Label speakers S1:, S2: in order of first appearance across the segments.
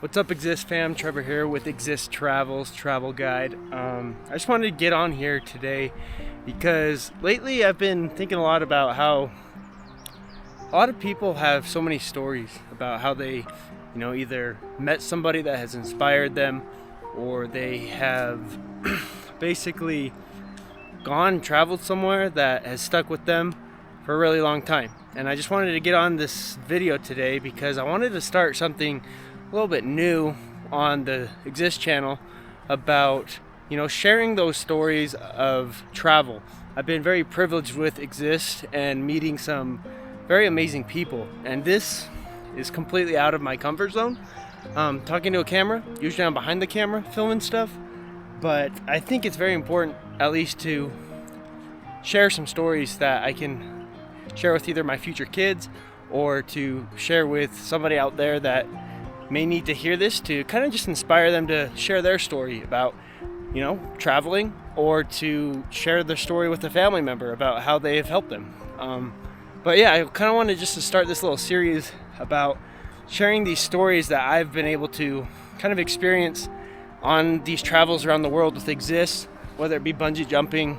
S1: What's up, Exist fam? Trevor here with Exist Travels Travel Guide. I just wanted to get on here today because lately I've been thinking a lot about how a lot of people have so many stories about how they, either met somebody that has inspired them, or they have basically traveled somewhere that has stuck with them for a really long time. And I just wanted to get on this video today because I wanted to start something a little bit new on the Exist channel about sharing those stories of travel. I've been very privileged with Exist and meeting some very amazing people, and this is completely out of my comfort zone. Talking to a camera, usually I'm behind the camera filming stuff, but I think it's very important at least to share some stories that I can share with either my future kids or to share with somebody out there that may need to hear this, to kind of just inspire them to share their story about traveling, or to share their story with a family member about how they have helped them. But yeah, I kind of wanted just to start this little series about sharing these stories that I've been able to kind of experience on these travels around the world with Exist, whether it be bungee jumping,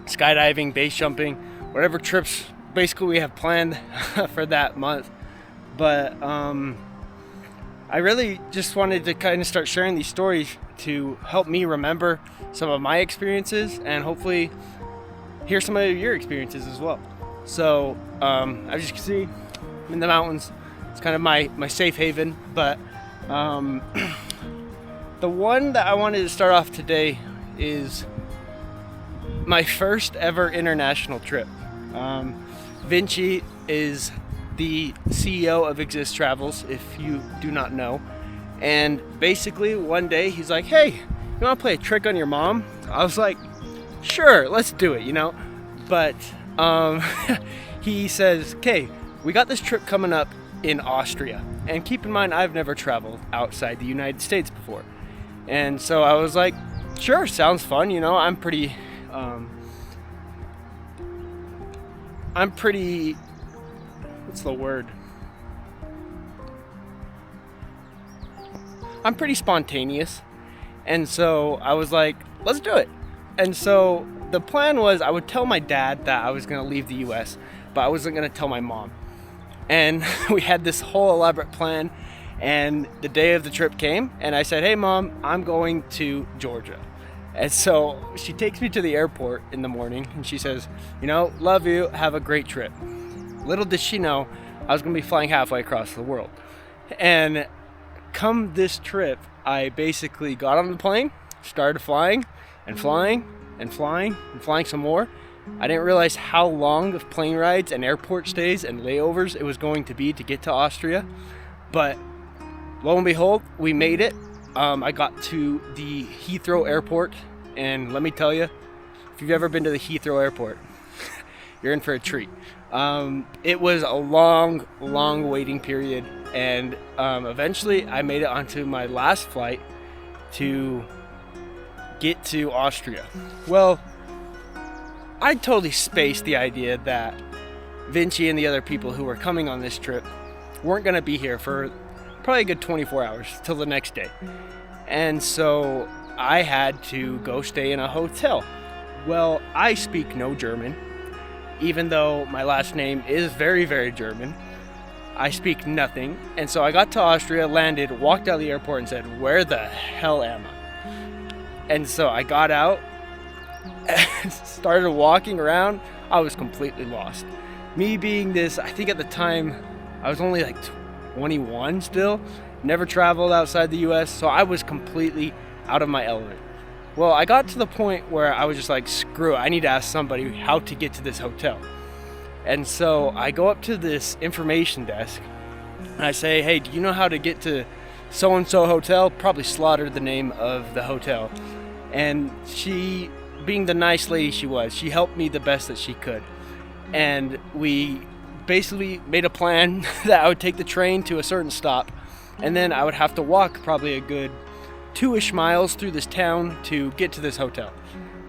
S1: skydiving, base jumping, whatever trips basically we have planned for that month. But I really just wanted to kind of start sharing these stories to help me remember some of my experiences and hopefully hear some of your experiences as well. So as you can see, I'm in the mountains. It's kind of my safe haven. But the one that I wanted to start off today is my first ever international trip. Vinci is the CEO of Exist Travels, if you do not know. And basically one day he's like, "Hey, you want to play a trick on your mom?" I was like, "Sure, let's do it," But he says, "Okay, we got this trip coming up in Austria." And keep in mind, I've never traveled outside the United States before. And so I was like, "Sure, sounds fun." I'm pretty what's the word? I'm pretty spontaneous. And so I was like, let's do it. And so the plan was I would tell my dad that I was going to leave the US, but I wasn't going to tell my mom. And we had this whole elaborate plan. And the day of the trip came, and I said, "Hey Mom, I'm going to Georgia." And so she takes me to the airport in the morning and she says, "Love you, have a great trip." Little did she know I was going to be flying halfway across the world. And come this trip, I basically got on the plane, started flying and flying and flying and flying some more. I didn't realize how long of plane rides and airport stays and layovers it was going to be to get to Austria. But lo and behold, we made it. I got to the Heathrow airport, and let me tell you, if you've ever been to the Heathrow airport, you're in for a treat. It was a long waiting period, and eventually I made it onto my last flight to get to Austria. Well, I totally spaced the idea that Vinci and the other people who were coming on this trip weren't going to be here for probably a good 24 hours till the next day. And so I had to go stay in a hotel. Well, I speak no German. Even though my last name is very, very German, I speak nothing. And so I got to Austria, landed, walked out of the airport and said, "Where the hell am I?" And so I got out, started walking around. I was completely lost. Me being this, I think at the time, I was only like 21 still, never traveled outside the US, so I was completely out of my element. Well, I got to the point where I was just like, screw it, I need to ask somebody how to get to this hotel. And so I go up to this information desk and I say, "Hey, do you know how to get to so-and-so hotel?" Probably slaughtered the name of the hotel. And she, being the nice lady she was, she helped me the best that she could. And we basically made a plan that I would take the train to a certain stop, and then I would have to walk probably a good 2-ish miles through this town to get to this hotel.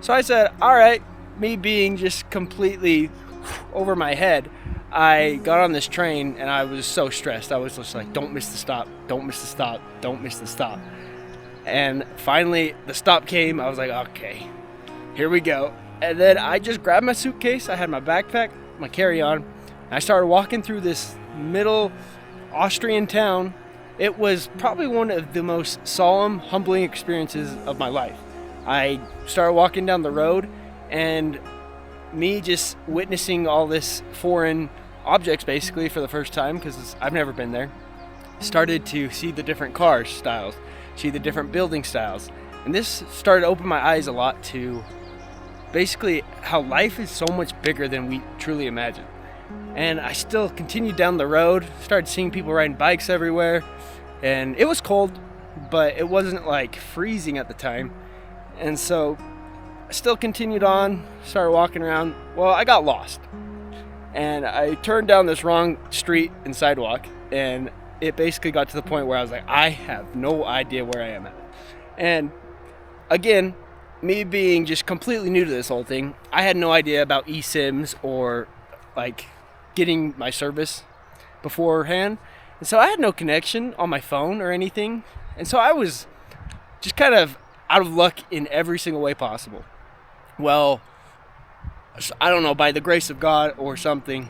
S1: So I said, all right, me being just completely over my head, I got on this train and I was so stressed. I was just like, don't miss the stop, don't miss the stop, don't miss the stop. And finally the stop came. I was like, okay, here we go. And then I just grabbed my suitcase. I had my backpack, my carry-on, and I started walking through this middle Austrian town. It was probably one of the most solemn, humbling experiences of my life. I started walking down the road, and me just witnessing all this foreign objects basically for the first time, because I've never been there, started to see the different car styles, see the different building styles. And this started to open my eyes a lot to basically how life is so much bigger than we truly imagine. And I still continued down the road, started seeing people riding bikes everywhere, and it was cold, but it wasn't like freezing at the time. And so I still continued on, started walking around. Well, I got lost, and I turned down this wrong street and sidewalk, and it basically got to the point where I was like, I have no idea where I am at. And again, me being just completely new to this whole thing, I had no idea about eSIMs or like getting my service beforehand. And so I had no connection on my phone or anything. And so I was just kind of out of luck in every single way possible. Well, I don't know, by the grace of God or something,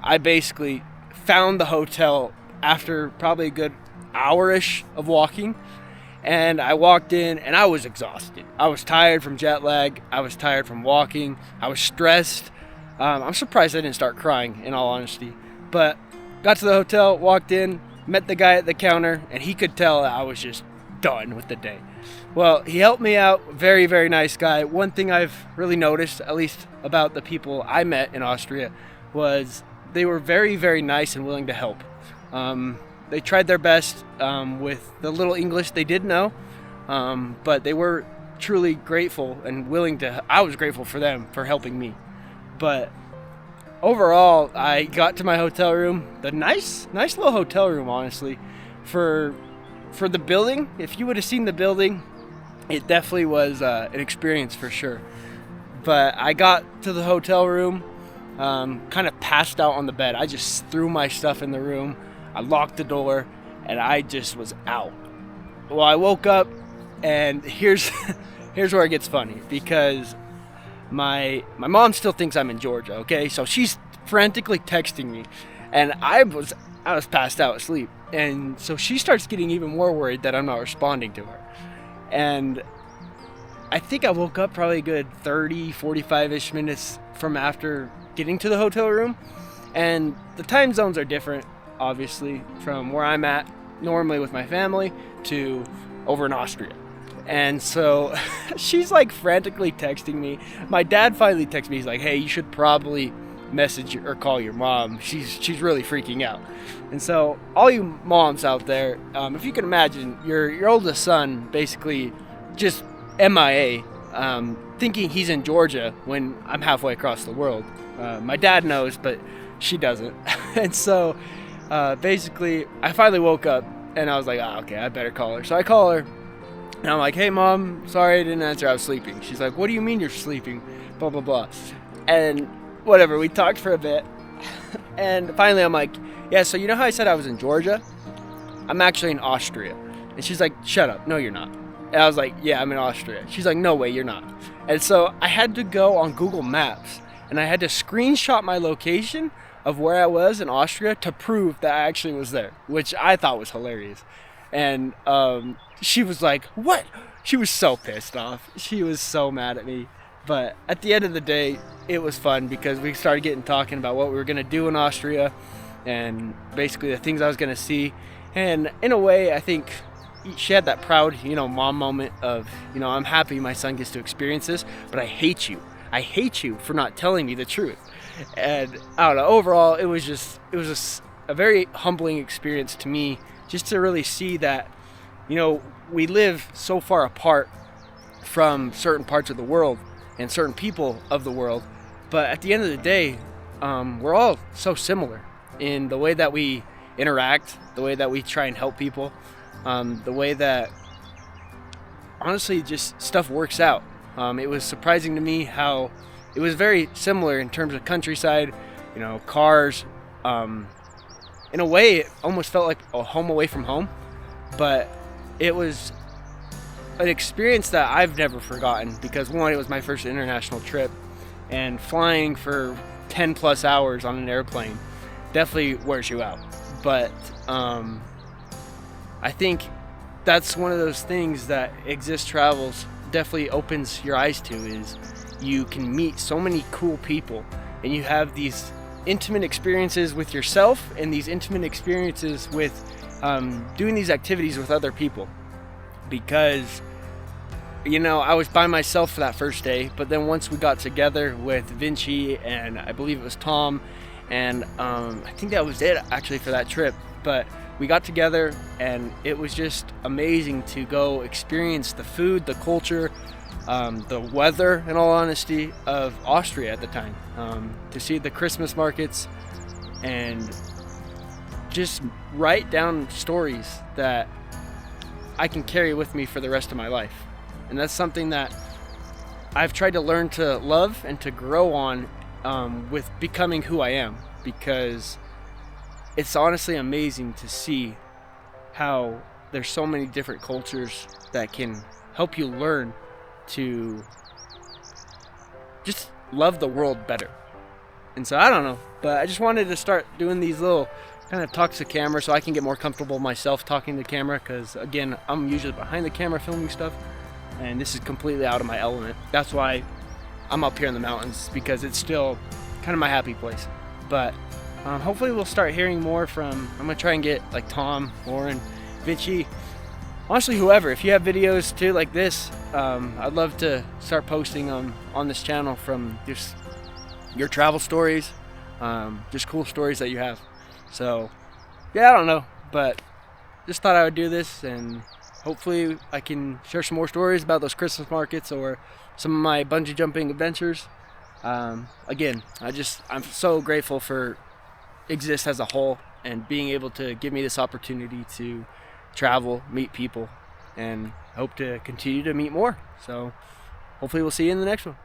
S1: I basically found the hotel after probably a good hour-ish of walking. And I walked in and I was exhausted. I was tired from jet lag. I was tired from walking. I was stressed. I'm surprised I didn't start crying, in all honesty. But got to the hotel, walked in, met the guy at the counter, and he could tell I was just done with the day. Well, he helped me out. Very, very nice guy. One thing I've really noticed, at least about the people I met in Austria, was they were very, very nice and willing to help. They tried their best with the little English they did know, but they were truly grateful and willing to. I was grateful for them for helping me. But overall, I got to my hotel room. The nice little hotel room, honestly, for the building. If you would have seen the building, it definitely was an experience for sure. But I got to the hotel room, kind of passed out on the bed. I just threw my stuff in the room. I locked the door, and I just was out. Well, I woke up, and here's where it gets funny, because my mom still thinks I'm in Georgia, okay? So she's frantically texting me, and I was passed out asleep. And so she starts getting even more worried that I'm not responding to her. And I think I woke up probably a good 30, 45-ish minutes from after getting to the hotel room. And the time zones are different, obviously, from where I'm at normally with my family to over in Austria. And so she's like frantically texting me. My dad finally texted me. He's like, hey, you should probably message or call your mom. She's really freaking out. And so all you moms out there, if you can imagine your oldest son basically just MIA, thinking he's in Georgia when I'm halfway across the world. My dad knows, but she doesn't. And so basically I finally woke up and I was like, okay, I better call her. So I call her and I'm like, hey mom, sorry I didn't answer, I was sleeping. She's like, what do you mean you're sleeping? Blah, blah, blah. And whatever, we talked for a bit. And finally I'm like, yeah, so you know how I said I was in Georgia? I'm actually in Austria. And she's like, shut up, no you're not. And I was like, yeah, I'm in Austria. She's like, no way, you're not. And so I had to go on Google Maps and I had to screenshot my location of where I was in Austria to prove that I actually was there, which I thought was hilarious. And she was like, what? She was so pissed off. She was so mad at me. But at the end of the day, it was fun because we started talking about what we were going to do in Austria and basically the things I was going to see. And in a way, I think she had that proud, mom moment of, I'm happy my son gets to experience this, but I hate you. I hate you for not telling me the truth. And I don't know, overall, it was just a very humbling experience to me, just to really see that, we live so far apart from certain parts of the world and certain people of the world. But at the end of the day, we're all so similar in the way that we interact, the way that we try and help people, the way that honestly just stuff works out. It was surprising to me how it was very similar in terms of countryside, you know, cars. In a way, it almost felt like a home away from home, but it was an experience that I've never forgotten because, one, it was my first international trip, and flying for 10 plus hours on an airplane definitely wears you out. But I think that's one of those things that Exist Travels definitely opens your eyes to, is you can meet so many cool people, and you have these intimate experiences with yourself and these intimate experiences with doing these activities with other people. Because, you know, I was by myself for that first day, but then once we got together with Vinci and I believe it was Tom, and I think that was it actually for that trip, but we got together and it was just amazing to go experience the food, the culture, the weather, in all honesty, of Austria at the time, to see the Christmas markets and just write down stories that I can carry with me for the rest of my life. And that's something that I've tried to learn to love and to grow on with becoming who I am, because it's honestly amazing to see how there's so many different cultures that can help you learn to just love the world better. And so I don't know, but I just wanted to start doing these little kind of talks to camera so I can get more comfortable myself talking to camera, because again, I'm usually behind the camera filming stuff, and this is completely out of my element. That's why I'm up here in the mountains, because it's still kind of my happy place. But hopefully we'll start hearing more from, I'm gonna try and get like Tom, Lauren, Vinci, honestly whoever. If you have videos too like this, I'd love to start posting on this channel from just your travel stories, just cool stories that you have. So yeah, I don't know, but just thought I would do this, and hopefully I can share some more stories about those Christmas markets or some of my bungee jumping adventures. Again, I'm so grateful for Exist as a whole, and being able to give me this opportunity to travel, meet people, and hope to continue to meet more. So hopefully we'll see you in the next one.